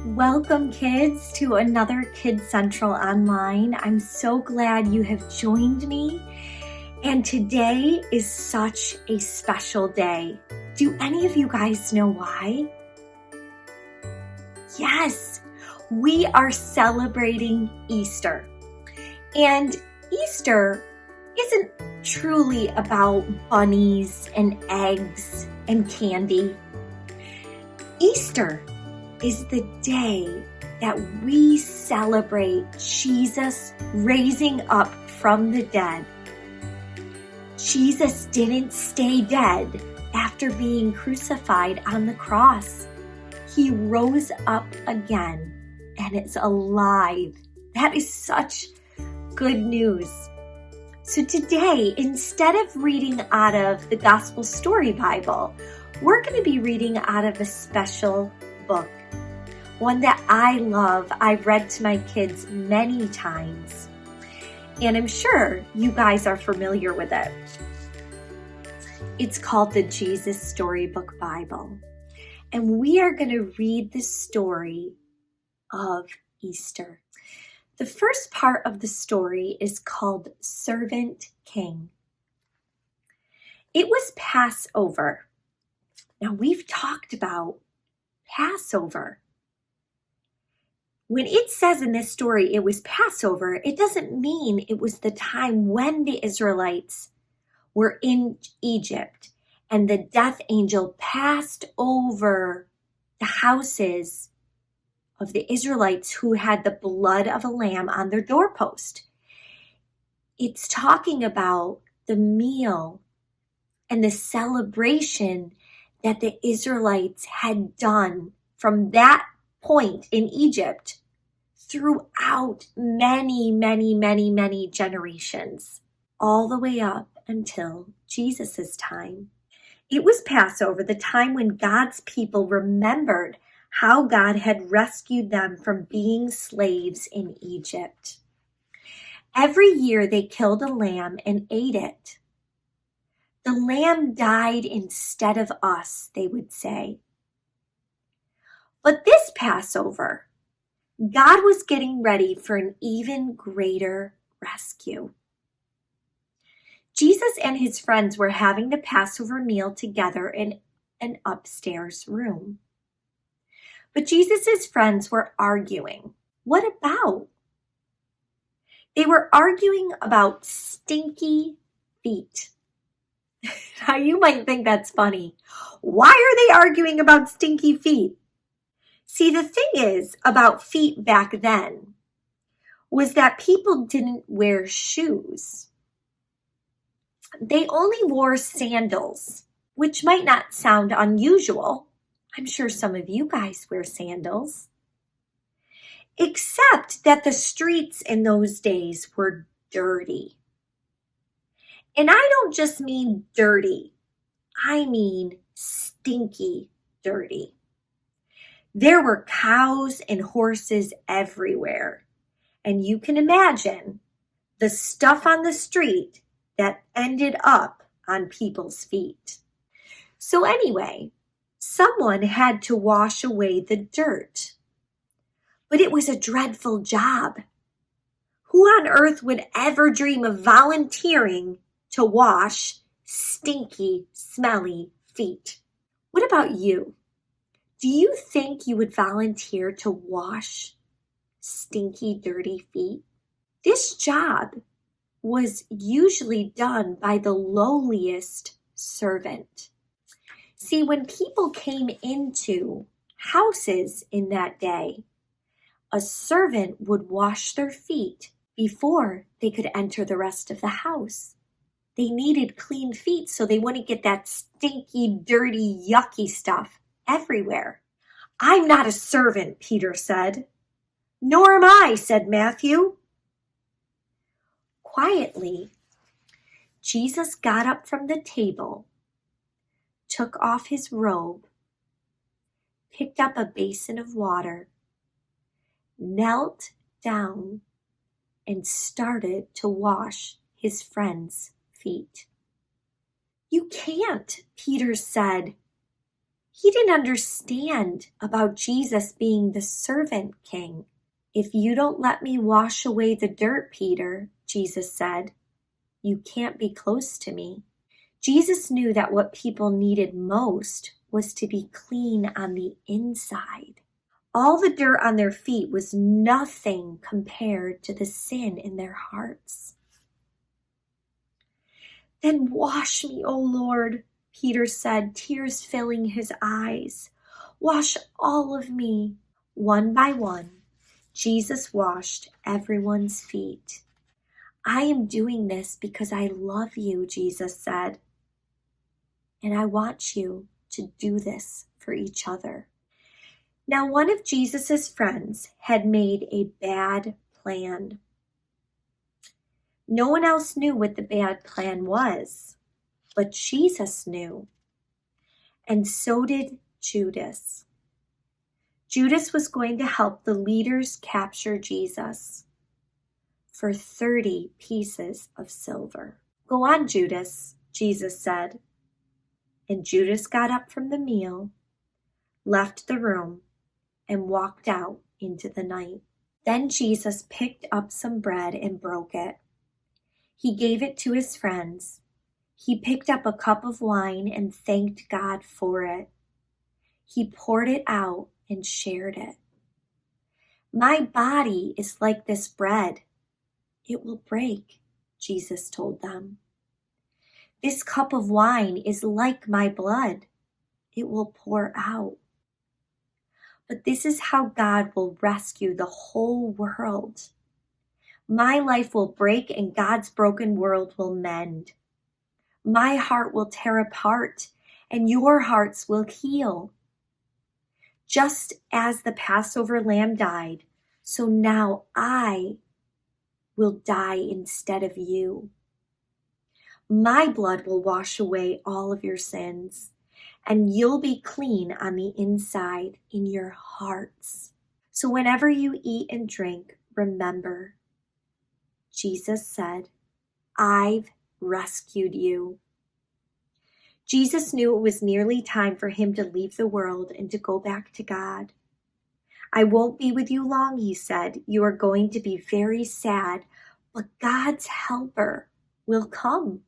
Welcome, kids, to another Kid Central Online. I'm so glad you have joined me. And today is such a special day. Do any of you guys know why? Yes, we are celebrating Easter. And Easter isn't truly about bunnies and eggs and candy. Easter is the day that we celebrate Jesus raising up from the dead. Jesus didn't stay dead after being crucified on the cross. He rose up again and is alive. That is such good news. So today, instead of reading out of the Gospel Story Bible, we're going to be reading out of a special book. One that I love. I've read to my kids many times. And I'm sure you guys are familiar with it. It's called the Jesus Storybook Bible. And we are going to read the story of Easter. The first part of the story is called Servant King. It was Passover. Now we've talked about Passover. When it says in this story it was Passover, it doesn't mean it was the time when the Israelites were in Egypt and the death angel passed over the houses of the Israelites who had the blood of a lamb on their doorpost. It's talking about the meal and the celebration that the Israelites had done from that point in Egypt throughout many generations, all the way up until Jesus' time. It was Passover, the time when God's people remembered how God had rescued them from being slaves in Egypt. Every year they killed a lamb and ate it. The lamb died instead of us, they would say. But this Passover, God was getting ready for an even greater rescue. Jesus and his friends were having the Passover meal together in an upstairs room. But Jesus' friends were arguing. What about? They were arguing about stinky feet. Now you might think that's funny. Why are they arguing about stinky feet? See, the thing is about feet back then was that people didn't wear shoes. They only wore sandals, which might not sound unusual. I'm sure some of you guys wear sandals. Except that the streets in those days were dirty. And I don't just mean dirty. I mean stinky dirty. There were cows and horses everywhere. And you can imagine the stuff on the street that ended up on people's feet. So anyway, someone had to wash away the dirt. But it was a dreadful job. Who on earth would ever dream of volunteering to wash stinky, smelly feet? What about you? Do you think you would volunteer to wash stinky, dirty feet? This job was usually done by the lowliest servant. See, when people came into houses in that day, a servant would wash their feet before they could enter the rest of the house. They needed clean feet so they wouldn't get that stinky, dirty, yucky stuff everywhere. I'm not a servant, Peter said. Nor am I, said Matthew. Quietly, Jesus got up from the table, took off his robe, picked up a basin of water, knelt down, and started to wash his friend's feet. You can't, Peter said. He didn't understand about Jesus being the servant king. "If you don't let me wash away the dirt, Peter," Jesus said, "you can't be close to me." Jesus knew that what people needed most was to be clean on the inside. All the dirt on their feet was nothing compared to the sin in their hearts. "Then wash me, O Lord," Peter said, tears filling his eyes. "Wash all of me." One by one, Jesus washed everyone's feet. "I am doing this because I love you," Jesus said. "And I want you to do this for each other." Now, one of Jesus's friends had made a bad plan. No one else knew what the bad plan was, but Jesus knew. And so did Judas. Judas was going to help the leaders capture Jesus for 30 pieces of silver. "Go on, Judas," Jesus said. And Judas got up from the meal, left the room, and walked out into the night. Then Jesus picked up some bread and broke it. He gave it to his friends. He picked up a cup of wine and thanked God for it. He poured it out and shared it. "My body is like this bread. It will break," Jesus told them. "This cup of wine is like my blood. It will pour out." But this is how God will rescue the whole world. My life will break and God's broken world will mend. My heart will tear apart and your hearts will heal. Just as the Passover lamb died, so now I will die instead of you. My blood will wash away all of your sins, and you'll be clean on the inside in your hearts. So whenever you eat and drink, remember, Jesus said, "I've rescued you." Jesus knew it was nearly time for him to leave the world and to go back to God. "I won't be with you long," he said. "You are going to be very sad, but God's helper will come.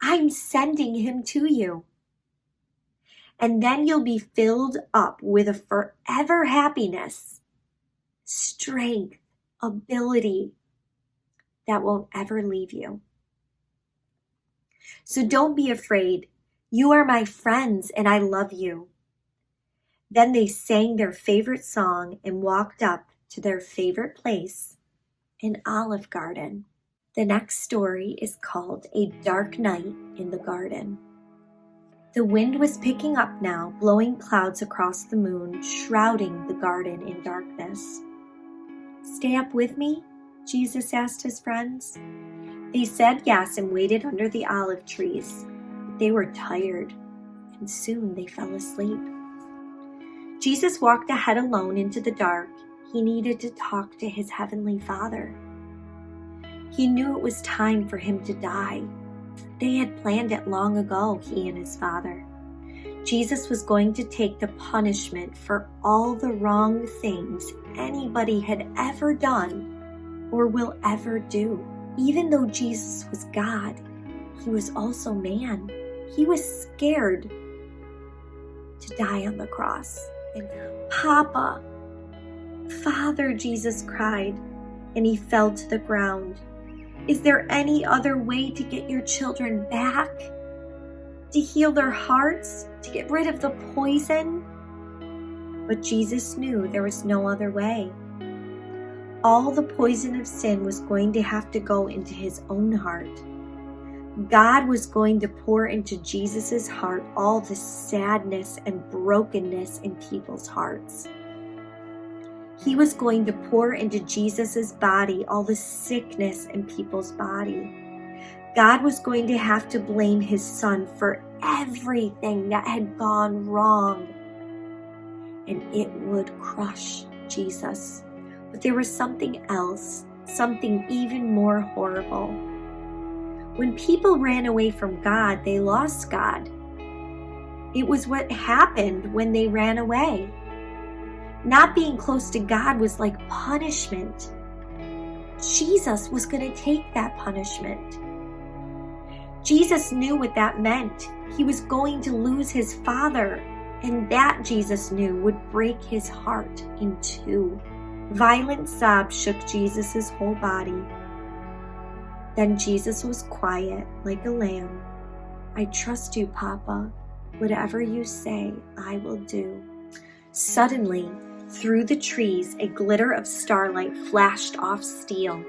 I'm sending him to you. And then you'll be filled up with a forever happiness, strength, ability that won't ever leave you. So don't be afraid. You are my friends and I love you." Then they sang their favorite song and walked up to their favorite place, an olive garden. The next story is called A Dark Night in the Garden. The wind was picking up now, blowing clouds across the moon, shrouding the garden in darkness. "Stay up with me?" Jesus asked his friends. They said yes and waited under the olive trees. But they were tired, and soon they fell asleep. Jesus walked ahead alone into the dark. He needed to talk to his heavenly Father. He knew it was time for him to die. They had planned it long ago, he and his Father. Jesus was going to take the punishment for all the wrong things anybody had ever done or will ever do. Even though Jesus was God, he was also man. He was scared to die on the cross. And "Papa, Father," Jesus cried, and he fell to the ground. "Is there any other way to get your children back? To heal their hearts? To get rid of the poison?" But Jesus knew there was no other way. All the poison of sin was going to have to go into his own heart. God was going to pour into Jesus' heart all the sadness and brokenness in people's hearts. He was going to pour into Jesus' body all the sickness in people's body. God was going to have to blame his Son for everything that had gone wrong. And it would crush Jesus. But there was something else, something even more horrible. When people ran away from God, they lost God. It was what happened when they ran away. Not being close to God was like punishment. Jesus was going to take that punishment. Jesus knew what that meant. He was going to lose his Father, and that Jesus knew would break his heart in two. Violent sobs shook Jesus' whole body. Then Jesus was quiet like a lamb. I trust you, Papa. Whatever you say, I will do. Suddenly, through the trees, a glitter of starlight flashed off steel.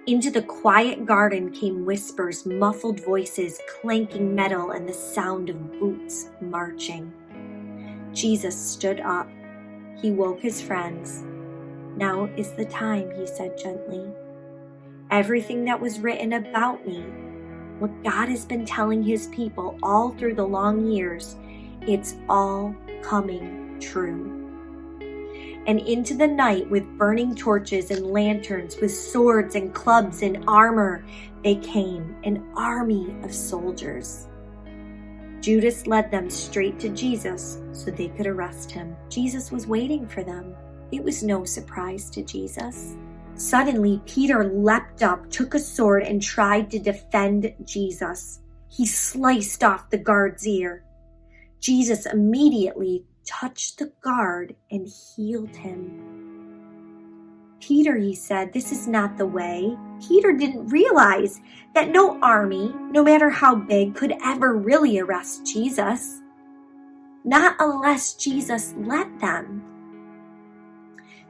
Into the quiet garden came whispers, muffled voices, clanking metal, and the sound of boots marching. Jesus stood up. He woke his friends. Now is the time, he said gently. Everything that was written about me, what God has been telling his people all through the long years, it's all coming true. And into the night, with burning torches and lanterns, with swords and clubs and armor, they came, an army of soldiers. Judas led them straight to Jesus so they could arrest him. Jesus was waiting for them. It was no surprise to Jesus. Suddenly, Peter leapt up, took a sword, and tried to defend Jesus. He sliced off the guard's ear. Jesus immediately touched the guard and healed him. Peter, he said, this is not the way. Peter didn't realize that no army, no matter how big, could ever really arrest Jesus. Not unless Jesus let them.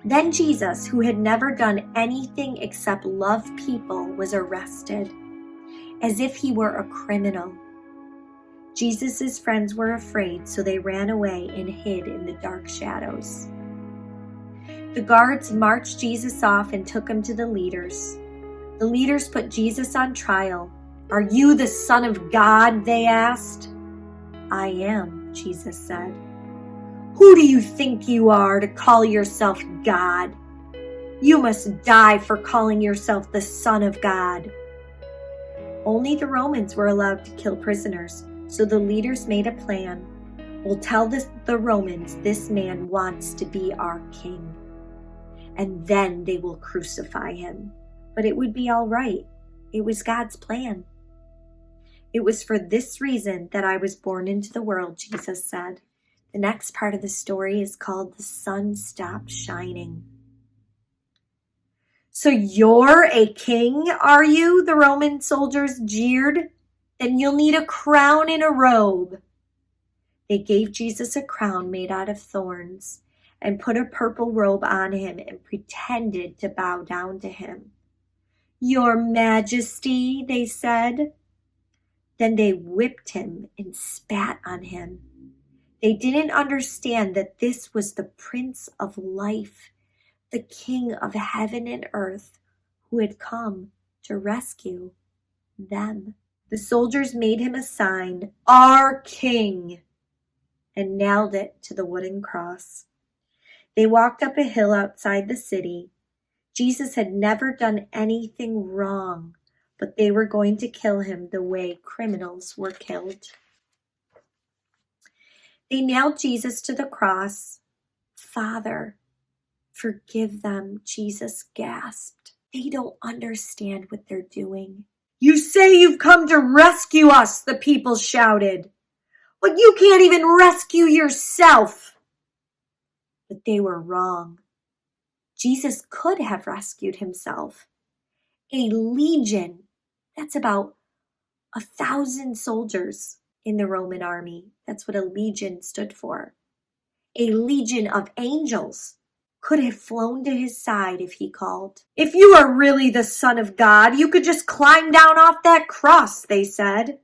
Then Jesus, who had never done anything except love people, was arrested, as if he were a criminal. Jesus' friends were afraid, so they ran away and hid in the dark shadows. The guards marched Jesus off and took him to the leaders. The leaders put Jesus on trial. Are you the Son of God? They asked. I am, Jesus said. Who do you think you are to call yourself God? You must die for calling yourself the Son of God. Only the Romans were allowed to kill prisoners, so the leaders made a plan. We'll tell the Romans this man wants to be our king, and then they will crucify him. But it would be all right. It was God's plan. It was for this reason that I was born into the world, Jesus said. The next part of the story is called The Sun Stopped Shining. So you're a king, are you? The Roman soldiers jeered. Then you'll need a crown and a robe. They gave Jesus a crown made out of thorns and put a purple robe on him and pretended to bow down to him. Your Majesty, they said. Then they whipped him and spat on him. They didn't understand that this was the Prince of Life, the King of heaven and earth, who had come to rescue them. The soldiers made him a sign, Our King, and nailed it to the wooden cross. They walked up a hill outside the city. Jesus had never done anything wrong, but they were going to kill him the way criminals were killed. They nailed Jesus to the cross. Father, forgive them, Jesus gasped. They don't understand what they're doing. You say you've come to rescue us, the people shouted. But you can't even rescue yourself. But they were wrong. Jesus could have rescued himself. A legion, that's about 1,000 soldiers in the Roman army. That's what a legion stood for. A legion of angels could have flown to his side if he called. If you are really the Son of God, you could just climb down off that cross, they said.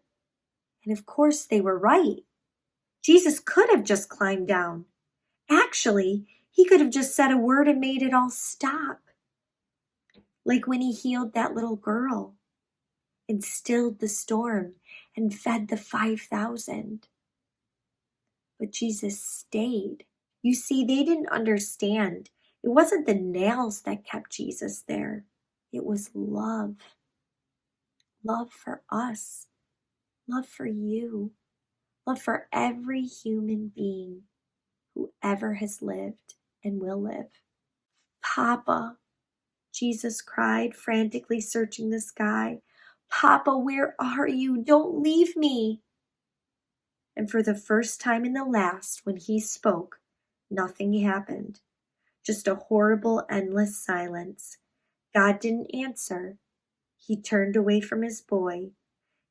And of course they were right. Jesus could have just climbed down. Actually, he could have just said a word and made it all stop. Like when he healed that little girl and stilled the storm and fed the 5,000. But Jesus stayed. You see, they didn't understand. It wasn't the nails that kept Jesus there. It was love. Love for us. Love for you. love for every human being who ever has lived and will live. Papa, Jesus cried, frantically searching the sky. Papa, where are you? Don't leave me. And for the first time and the last, when he spoke, nothing happened. Just a horrible, endless silence. God didn't answer. He turned away from his boy.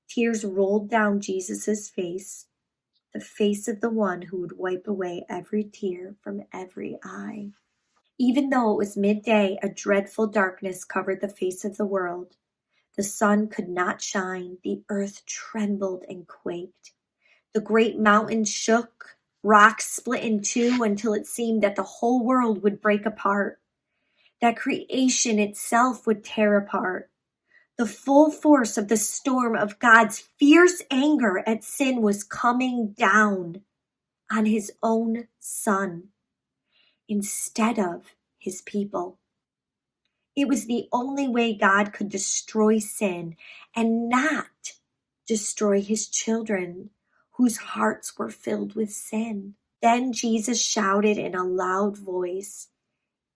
Tears rolled down Jesus' face, the face of the one who would wipe away every tear from every eye. Even though it was midday, a dreadful darkness covered the face of the world. The sun could not shine. The earth trembled and quaked. The great mountains shook. Rocks split in two until it seemed that the whole world would break apart, that creation itself would tear apart. The full force of the storm of God's fierce anger at sin was coming down on his own Son instead of his people. It was the only way God could destroy sin and not destroy his children whose hearts were filled with sin. Then Jesus shouted in a loud voice,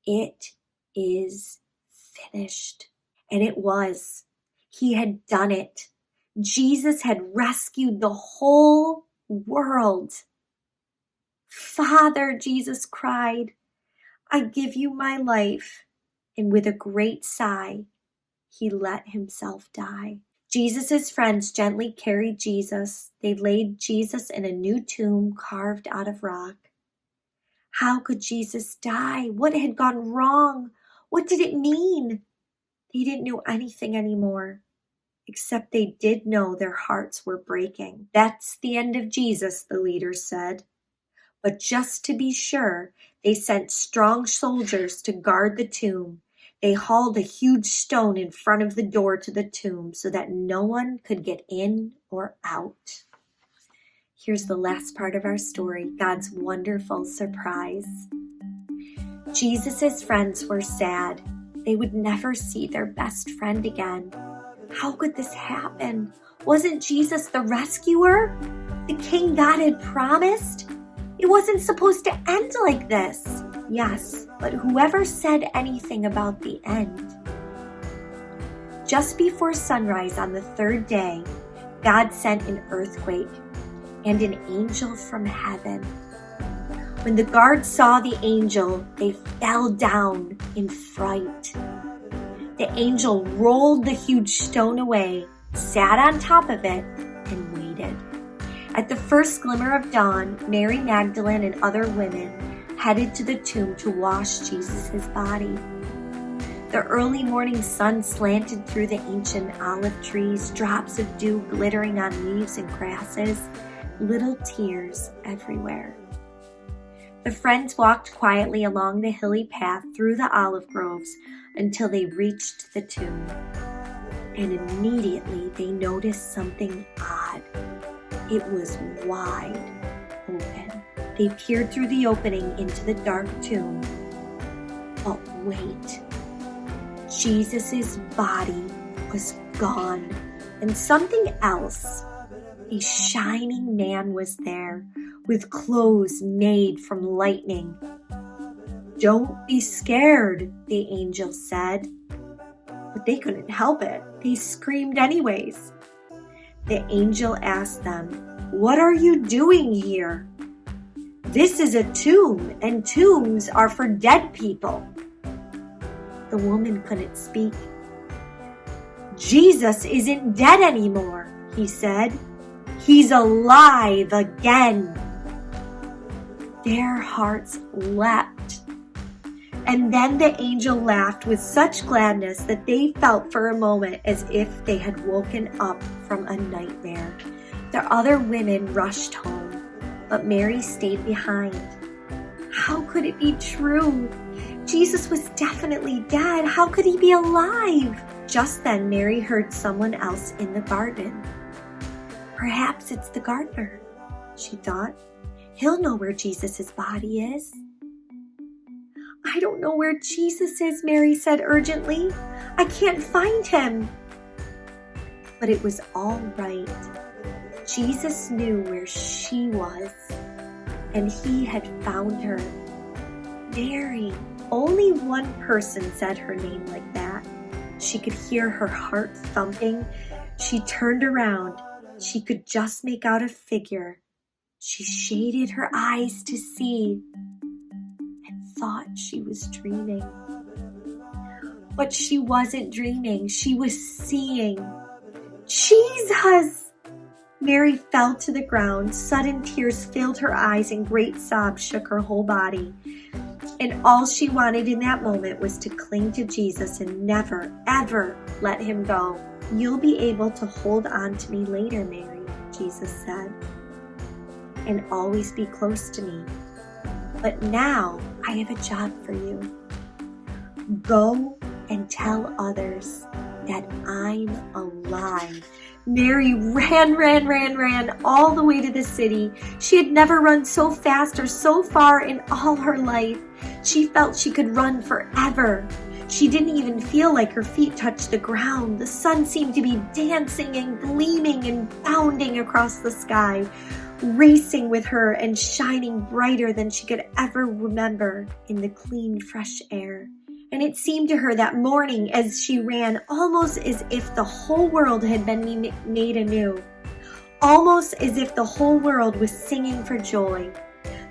"It is finished." And it was. He had done it. Jesus had rescued the whole world. "Father," Jesus cried, "I give you my life." And with a great sigh, he let himself die. Jesus' friends gently carried Jesus. They laid Jesus in a new tomb carved out of rock. How could Jesus die? What had gone wrong? What did it mean? They didn't know anything anymore, except they did know their hearts were breaking. "That's the end of Jesus," the leaders said. But just to be sure, they sent strong soldiers to guard the tomb. They hauled a huge stone in front of the door to the tomb so that no one could get in or out. Here's the last part of our story, God's wonderful surprise. Jesus' friends were sad. They would never see their best friend again. How could this happen? Wasn't Jesus the rescuer? The king God had promised? It wasn't supposed to end like this. Yes, but whoever said anything about the end? Just before sunrise on the third day, God sent an earthquake and an angel from heaven. When the guards saw the angel, they fell down in fright. The angel rolled the huge stone away, sat on top of it, and waited. At the first glimmer of dawn, Mary Magdalene and other women headed to the tomb to wash Jesus' body. The early morning sun slanted through the ancient olive trees, drops of dew glittering on leaves and grasses, little tears everywhere. The friends walked quietly along the hilly path through the olive groves until they reached the tomb. And immediately they noticed something odd. It was wide open. They peered through the opening into the dark tomb. But wait, Jesus' body was gone, and something else. A shining man was there, with clothes made from lightning. "Don't be scared," the angel said. But they couldn't help it. They screamed anyways. The angel asked them, "What are you doing here?" "This is a tomb, and tombs are for dead people." The woman couldn't speak. "Jesus isn't dead anymore," he said. "He's alive again." Their hearts leapt. And then the angel laughed with such gladness that they felt for a moment as if they had woken up from a nightmare. The other women rushed home, but Mary stayed behind. How could it be true? Jesus was definitely dead. How could he be alive? Just then, Mary heard someone else in the garden. Perhaps it's the gardener, she thought. He'll know where Jesus' body is. "I don't know where Jesus is," Mary said urgently. "I can't find him." But it was all right. Jesus knew where she was, and he had found her. Mary. Only one person said her name like that. She could hear her heart thumping. She turned around. She could just make out a figure. She shaded her eyes to see and thought she was dreaming. But she wasn't dreaming. She was seeing. Jesus! Mary fell to the ground. Sudden tears filled her eyes and great sobs shook her whole body. And all she wanted in that moment was to cling to Jesus and never, ever let him go. You'll be able to hold on to me later, Mary, Jesus said, and always be close to me. But now I have a job for you. Go and tell others that I'm alive. Mary ran all the way to the city. She had never run so fast or so far in all her life. She felt she could run forever. She didn't even feel like her feet touched the ground. The sun seemed to be dancing and gleaming and bounding across the sky, racing with her and shining brighter than she could ever remember in the clean, fresh air. And it seemed to her that morning as she ran almost as if the whole world had been made anew, almost as if the whole world was singing for joy.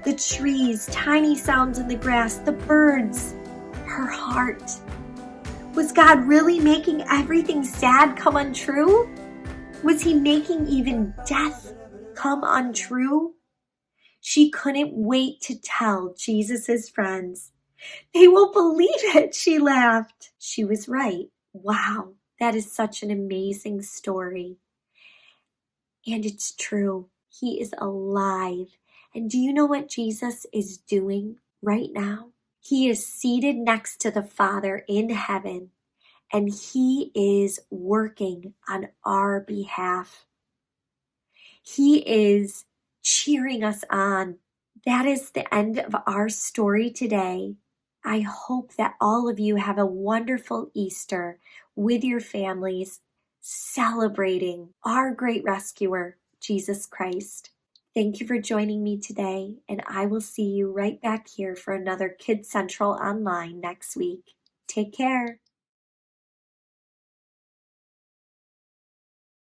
The trees, tiny sounds in the grass, the birds, her heart. Was God really making everything sad come untrue? Was he making even death come untrue? She couldn't wait to tell Jesus' friends. They won't believe it, she laughed. She was right. Wow, that is such an amazing story. And it's true. He is alive. And do you know what Jesus is doing right now? He is seated next to the Father in heaven, and he is working on our behalf. He is cheering us on. That is the end of our story today. I hope that all of you have a wonderful Easter with your families, celebrating our great rescuer, Jesus Christ. Thank you for joining me today, and I will see you right back here for another Kids Central Online next week. Take care.